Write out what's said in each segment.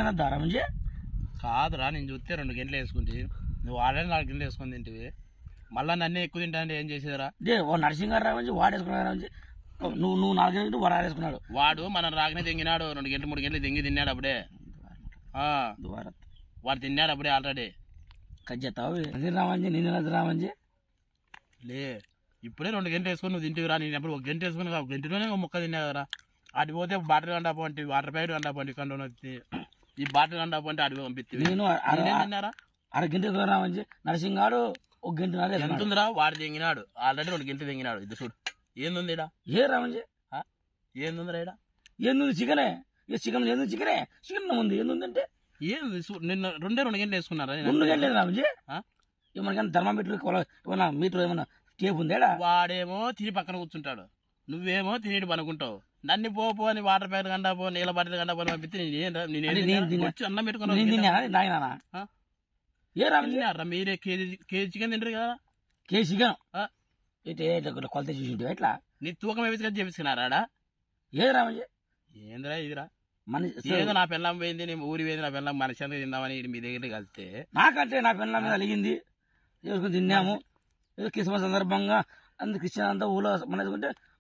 తిన్నా దారా మంచి కాదురా, నేను చూస్తే 2 గంటలు వేసుకుంటే నువ్వు ఆల్రెడీ 4 గంటలు వేసుకొని తింటివి, మళ్ళీ నన్ను ఎక్కువ తింటా అంటే ఏం చేసేదిరా? ఓ నరసింహ రా మంచి వాడేసుకున్నాడు మంచి నువ్వు 4 గంటలు వాడు ఆడేసుకున్నాడు. వాడు మనం రాకనే తెంగినాడు, 2 గంటలు 3 గంటలు తెంగి తిన్నాడు అప్పుడే. వాడు తిన్నాడు అప్పుడే ఆల్రెడీ. కజ్జెత్తావు రామంచి నేను రామంచి లే, ఇప్పుడే 2 గంటలు వేసుకొని నువ్వు తింటివిరా. నేను ఎప్పుడు 1 గంట వేసుకుని 1 గంటలోనే ముక్క తిన్నా కదరా. అటు పోతే బాటిల్ కండా పోంటి, వాటర్ ప్యాకెట్ కండా పోంటి, కండ ఈ బాటిల్ కండా పోంటి అడిగి పంపిస్తే నేను తిన్నారా? 1/2 గంట రామంచి నరసింహాడు 1 గంట ఎంత ఉందిరా? వాడు తెంగినాడు ఆల్రెడీ, 2 గంటలు తెంగినాడు. ఇది చూడు ఏంది ఇడా, ఏ రామంచి ఏందిరా ఇడా? ఏంది చికెనే, చికెన్ ఏంది చికెనే, చికెన్ ఉంది ఏందంటే ఏంది నిన్న 2 గంటలు వేసుకున్నారా? 2 గంటలు రామంచి ఏమన్నా థర్మామీటర్ ఏమన్నా మీటర్ ఏమన్నా టేప్ ఉందేడా? వాడేమో తిని పక్కన కూర్చుంటాడు, నువ్వేమో తినేటి పనుకుంటావు. నన్ను పో అని వాటర్ ప్యాకెట్ కండా పో, నీళ్ళ బాటిల్ కండా పో పంపిస్తే వచ్చి అన్నం పెట్టుకున్నా. ఏ రామరా మీరే కేజీ చికెన్ తింటారు కదా? కేజీ చికెన్ కొలత చూసి ఎట్లా నీ తూకం వేసుకొని చేపించుకున్నారా? ఏ రామజీ ఏందిరా ఇదిరా? ఏదో నా పెళ్ళం పోయింది, నేను ఊరి పోయింది, నా పెళ్ళం మనశ్శాంతిగా తిందామని మీ దగ్గర కలిస్తే నాకంటే నా పెళ్ళం మీద అలిగింది చేసుకుని తిన్నాము. ఏదో క్రిస్మస్ సందర్భంగా అందరు క్రిస్టియన్ అంతా ఊళ్ళో మన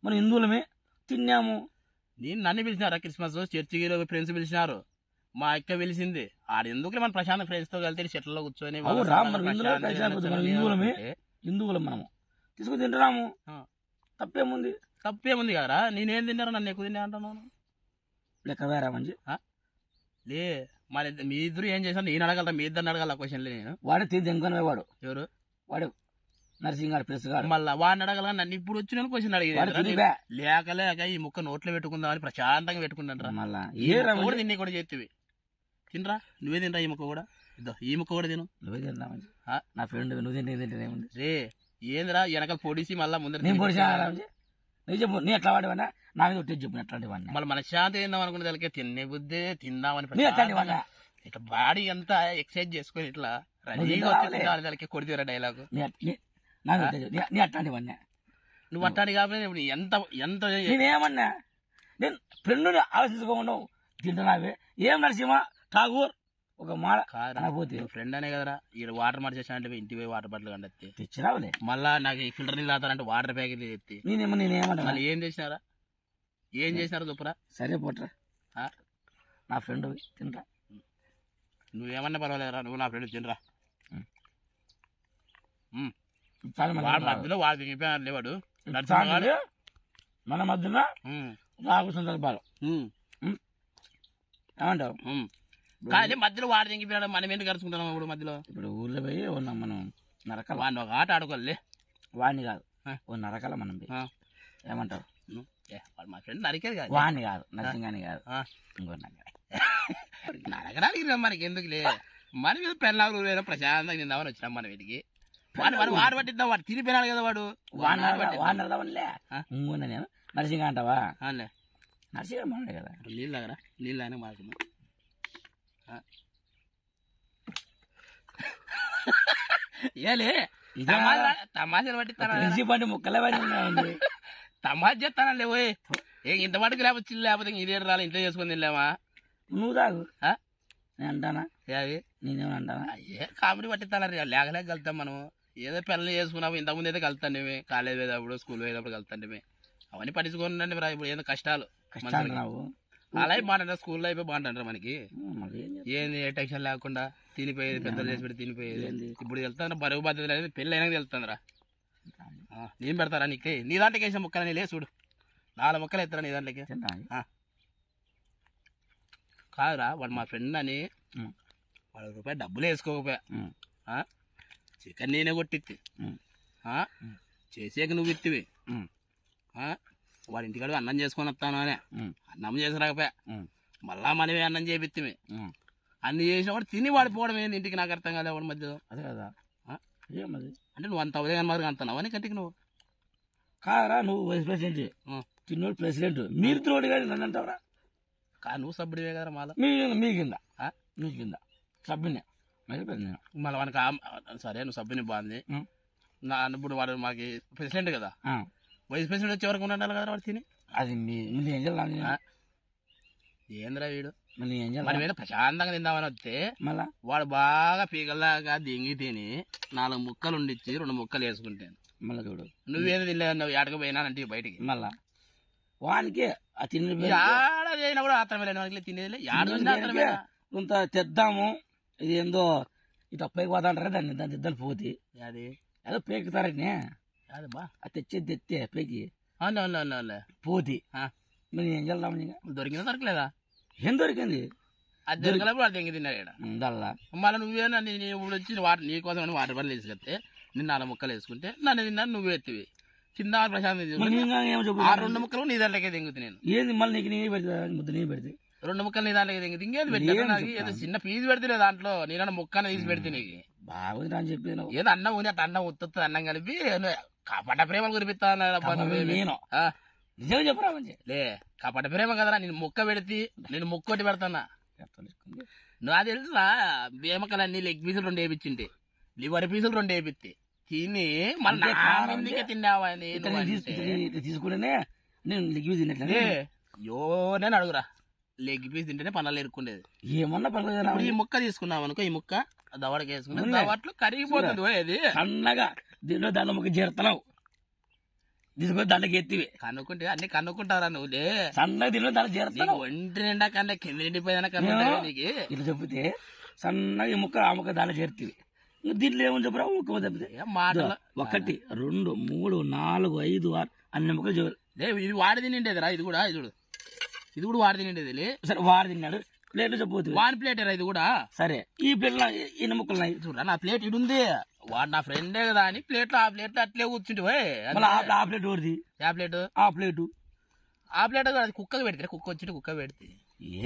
మనం హిందువులమే తిన్నాము. నన్ను పిలిచినారా క్రిస్మస్? చర్చిలో ఫ్రెండ్స్ పిలిచినారు, మా అక్క పిలిచింది. ఆడెందుకు మన ప్రశాంత్ ఫ్రెండ్స్ తో కలిసి చెట్లలో కూర్చొని హిందువులం మనము తీసుకుని తింటున్నాము. తప్పేముంది కదరా? నేనేం తిన్నారా? నన్ను ఎక్కువ తిన్నా అంటున్నాను. లెక్క వేరా మంచి లే, మరి మీ ఇద్దరు ఏం చేశారు? నేను అడగలరా? మీ ఇద్దరిని అడగల క్వశ్చన్. నేను వాడే తింకొని వాడు ఎవరు? వాడు నర్సింగ్ గారు ప్రెస్ గారు. మళ్ళీ వాడిని అడగల, నన్ను ఇప్పుడు వచ్చిన క్వశ్చన్ అడిగేది. లేక ఈ ముక్క నోట్లో పెట్టుకుందామని ప్రశాంతంగా పెట్టుకుంటాను. మళ్ళీ తిని కూడా చేతివి తినరా? నువ్వే తినరా? ఈ ముక్క కూడా ఇద్దో, ఈ ముక్క కూడా తిను. నువ్వే తిన్నా నా ఫ్రెండ్ నువ్వు తింటే రే ఏందిరా వెనకాల పొడిసి మళ్ళీ ముందర నేను చెప్పు, నీ ఎట్లా వాడివన్నా నా మీద ఒట్టి చెప్పు ఎట్లాంటి వాడిని. మళ్ళీ మనశ్శాంతి తిందాం అనుకునే దానికి తినే బుద్ధి తిందామని ఇట్లా బాడీ అంతా ఎక్సర్సైజ్ చేసుకుని ఇట్లా రెడీగా కొడితేరా డైలాగ్. నీ అట్లాంటి వాడిని నువ్వు అట్లాంటి కాబట్టి ఎంత ఎంత నేనేమన్నా నేను ఫ్రెండ్ ఆలోచించుకోకుండా తింటున్నావే. ఏం నరసింహ ఠాగూర్ ఒక మాట పోతే ఫ్రెండ్ అనే కదరా. ఈ వాటర్ మార్చేసానంటే ఇంటి పోయి వాటర్ బాటిల్ కంటే తెచ్చిరావులే. మళ్ళా నాకు ఫిల్టర్ నీళ్ళు తాగుతారంటే వాటర్ ప్యాకెట్ ఎత్తి నేనేమంటా మళ్ళీ ఏం చేసినారా? ఏం చేసినారా చెప్పురా? సరే పోట్రా, నా ఫ్రెండ్ తినరా. నువ్వేమన్నా పర్వాలేదురా, నువ్వు నా ఫ్రెండ్ తినరా. మధ్యలో వాడు దిగిపోయాడు లేవాడు మన మధ్యలో రాకు సందర్భాలు ఏమంటావు? కానీ మధ్యలో వాడు దిగిపోయాడు, మనం ఏంటి కలుసుకుంటాం ఇప్పుడు మధ్యలో? ఇప్పుడు ఊర్లో పోయి ఉన్నాం మనం నరకాల. వాడిని ఒక ఆట ఆడుకోలే, వాడిని కాదు ఓ నరకాల మనం ఏమంటావు? మా ఫ్రెండ్ నరికేది కాదు, వాడిని కాదు నరసింగాని కాదు ఇంకో నరకడానికి మనకి ఎందుకులే. మన మీద పెళ్ళాలు ప్రశాంతంగా తిందామని వచ్చినాం మనం వీటికి. వాడు పట్టిద్దాం, వాడు తిరిగిపోయినాడు కదా వాడు. వాడినడదామనిలే ఇంకొన్నా నేను నరసింహ అంటావా? నరసింహ మనడే కదా. నీళ్ళు తాగరా? నీళ్ళు అయినా మాకు ఏలే తమాషాలు పట్టిస్తాను ముక్కలే తమాష చేస్తానా లేవు. ఇంత మటుకు లేకపోతే చిల్లు లేకపోతే ఇది రాలి ఇంట్లో చేసుకుని తినలేమా? నువ్వు తాగు నేను అంటానా? నేనేమో అంటానా? అయ్యే కామెడీ పట్టిస్తాను లేకలేక కలుతాం మనం. ఏదో పిల్లలు చేసుకున్నాము, ఇంతకుముందు అయితే కలుతాండేమే, కాలేజ్ పోయేటప్పుడు స్కూల్ పోయేటప్పుడు కలుతాండేమే. అవన్నీ పట్టించుకోండి ఇప్పుడు ఏదో కష్టాలు. అలాగే బాగుంటారు, స్కూల్లో అయిపోయి బాగుంటారు మనకి. ఏంది ఏ టెన్షన్ లేకుండా తినిపోయేది, పెద్దలు చేసి పెట్టి తినిపోయేది. ఇప్పుడు వెళ్తాను బరువు బాధ్యత అనేది పెళ్ళి అయినా వెళ్తుందిరా. నేను పెడతారా నీకు? నీ దాంట్లోకి వేసిన ముక్కలని లే చూడు, 4 ముక్కలు ఎత్తారా నీ దాంట్లోకి. కాదురా వాడు మా ఫ్రెండ్ అని ₹1 డబ్బులు వేసుకోకపోయా, చికెన్ నేనే కొట్టిత్తి, చేసాక నువ్వు ఇత్తివి. వాడి ఇంటికాడు అన్నం చేసుకొని వస్తాను అని అన్నం చేసి రాకపోయా, మళ్ళా మనమే అన్నం చేపిత్తివి. అన్ని చేసిన వాడు తిని వాడిపోవడం ఏంది ఇంటికి? నాకు అర్థం కాలే వాడి మధ్యలో. అదే కదా అంటే నువ్వు అంత ఉదయం మరి అంటున్నావు అని కంటికి నువ్వు కాదరా. నువ్వు వైస్ ప్రెసిడెంట్, చిన్నోడు ప్రెసిడెంట్, మీరు తోడు కానీ నన్ను అంటావురా? నువ్వు సభ్యుడివే కదా. మళ్ళీ మీ కింద మీ కింద సభ్యునే మళ్ళీ వానికి. సరే నువ్వు సభ్యుని బాగుంది. ఇప్పుడు వాడు మాకు ప్రెసిడెంట్ కదా, వైస్ ప్రెసిడెంట్ వచ్చే వరకు ఉండాలి కదా వాడు తిని. అది మీ ముందు ఏం చేయాలి? ఏంద్రా వీడు మళ్ళీ ఏం చేయాలి మనం ఏదో ప్రశాంతంగా తిందామని వస్తే మళ్ళా వాడు బాగా పీకల్లాగా దింగి తిని 4 ముక్కలు ఉండిచ్చి 2 ముక్కలు వేసుకుంటాను. మళ్ళీ చూడు నువ్వేది తినలేదు, నువ్వు ఎడక పోయినానంటే బయటికి మళ్ళా వానికి ఆ తిండి ఆడ చేయనప్పుడు ఆత్రమే వానికి తినేది ఆడమే. కొంత తెద్దాము ఇది ఏందో ఇది అప్పైకి పోతా అంటారా దాన్ని ఇద్దరు పోతి అది ఏదో పేకుతారని అదమ్మా అది తెచ్చేది తెత్తే పేకి అవును పోతి మరి ఏం చేద్దాం దొరికిందా దొరకలేదా? ఏం దొరికింది అది దొరికినప్పుడు అది దెంగి తిన్నాడు ఇక్కడ. దల్లా మళ్ళీ నువ్వేనా ఇప్పుడు వచ్చి నీకోసం అని వాటర్ పనులు వేసుకొస్తే నేను 4 ముక్కలు వేసుకుంటే నన్ను తిన్నాను, నువ్వు ఎత్తివి తిందా ప్రశాంత్. ఆ 2 ముక్కలు నీ దాంట్లోకే దెంగుతు నేను. ఏంది మళ్ళీ నీకు నేను పెడతా ముద్ద నేను పెడితే 2 ముక్కలు నీ దాంట్లోకి దెంగి ఇంకేది పెట్టా నాకు ఏదో చిన్న పీస్ పెడితే దాంట్లో నేను ముక్కన తీసి పెడితే నీకు బాగుంది అని చెప్పి ఏదో అన్నం ఉంది అట్లా అన్నం ఉత్త అన్నం కలిపి కపట ప్రేమలు కురిపిస్తా నేను నిజంగా చెప్పరా మంచి లే కపట ప్రేమ కదరా. నేను ముక్క పెడితే నేను ముక్కొట్టి పెడతానా. నువ్వు అది తెలుసా బేమకలన్నీ లెగ్ పీసులు 2 వేయించింటే లివర్ పీసులు 2 వేపిస్తే తిని మళ్ళీ తిన్నావా తీసుకుంటేనే నేను లెగ్ పీస్ తిన్నట్లే నేను అడుగురా. లెగ్ పీస్ తింటేనే పనులు ఎరుక్కుండేది. ఏమన్నా పర్లేదు. ఈ ముక్క తీసుకున్నావు అనుకో, ఈ ముక్క దవడకి వేసుకున్నా దవట్లో కరిగిపోతుంది. అది సన్నగా దీనిలో దాంట్లో ముక్క చేరుతున్నావు తీసుకొని దాంట్లోకి ఎత్తివి కనుక్కుంటే అన్ని కనుక్కుంటారా నువ్వులే. సన్నగా దీనిలో దాంట్లో చేరుతావు. ఒంటి నిండా కన్నా కింద నిండిపోయినా కన్నా నీకు ఇట్లా చెప్పితే సన్నగా ఈ ముక్క ఆ ముక్క దాంట్లో చేరుతీవి. దీంట్లో ఏమని చెప్పరా ముక్క తప్పితే మాటలు 1 2 3 4 5 6 అన్ని ముక్కలు చెప్పారు. ఇది వాడి తినిండేది రా. ఇది కూడా ఇది కూడా వాడి తినిండేది. సరే వాడు తిన్నాడు ప్లేట్లు చెప్పబోతుంది వాన్ ప్లేట్ రా ఇది కూడా. సరే ఈ ప్లేట్లో ఎన్ని ముక్కలు చూడరా నా ప్లేట్ ఇది ఉంది. వాడు నా ఫ్రెండే కదా అని ప్లేట్లో ఆ ప్లేట్ అట్లే కూర్చుంటే ఆ ప్లేట్ ఓడిది ఆ ప్లేట్ అది కుక్కకి పెడితే కుక్క వచ్చి కుక్క పెడితే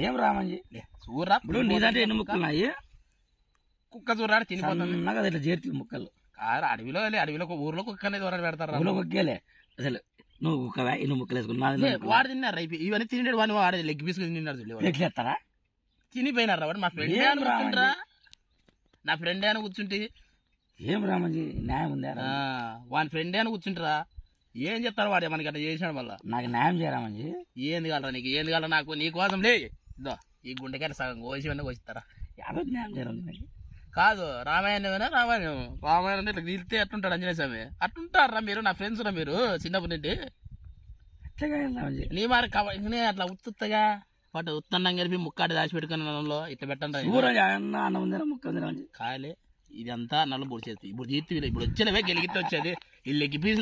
ఏం రామంజీ చూడరా. ఇప్పుడు నీ దాంట్లో ఎన్ని ముక్కలు ఉన్నాయి కుక్క చూడరా తినిపోతుంది. ఇట్లా చేరుతీ ముక్కలు అడవిలో ఊర్లో కుక్క అనేది ఎవరైనా పెడతారు. ఊళ్ళో కుక్కేలే అసలు నువ్వు కుక్కవా ఎన్ని ముక్కలు వేసుకున్నా వాడు తిన్నారు ఇవన్నీ తినేడు వాడిని వాడే లెగ్ పీస్ తిన్నాడు. ఎట్లేస్తారా తినిపోయినారా వాడు. మా ఫ్రెండ్ కూర్చుంటారా నా ఫ్రెండ్ అని కూర్చుంటే ఏం రామంజీ న్యాయం ఉందా వాని ఫ్రెండ్ అని కూర్చుంటారా. ఏం చెప్తారు వాడు మనకి అట్లా చేసినాడు. మళ్ళీ నాకు న్యాయం చేయరామంజీ. ఏంది కాలరా నీకు ఏంది కాలరా నాకు నీ కోసం లే ఇద్దో ఈ గుండెకాయ సగం కోసి కోసిస్తారా. యాదో న్యాయం చేయరా కాదు రామాయణమేనా రామాయణం అంటే ఇట్లా తీరితే అట్లుంటాడు ఆంజనేయ స్వామి. అట్లుంటారా మీరు నా ఫ్రెండ్స్ రా మీరు చిన్నప్పటి నుండి. నీ మరి అట్లా ఉత్తుగా వాటి ఉత్తన్నం కలిపి ముక్కాటి దాచి పెట్టుకున్న ఇట్లా పెట్టండి. కాలే ఇదంతా నల్ల పొడి చేస్తుంది. ఇప్పుడు జీర్తి ఇప్పుడు వచ్చేవే గెలిగితే వచ్చేది ఈ లెగ్ పీస్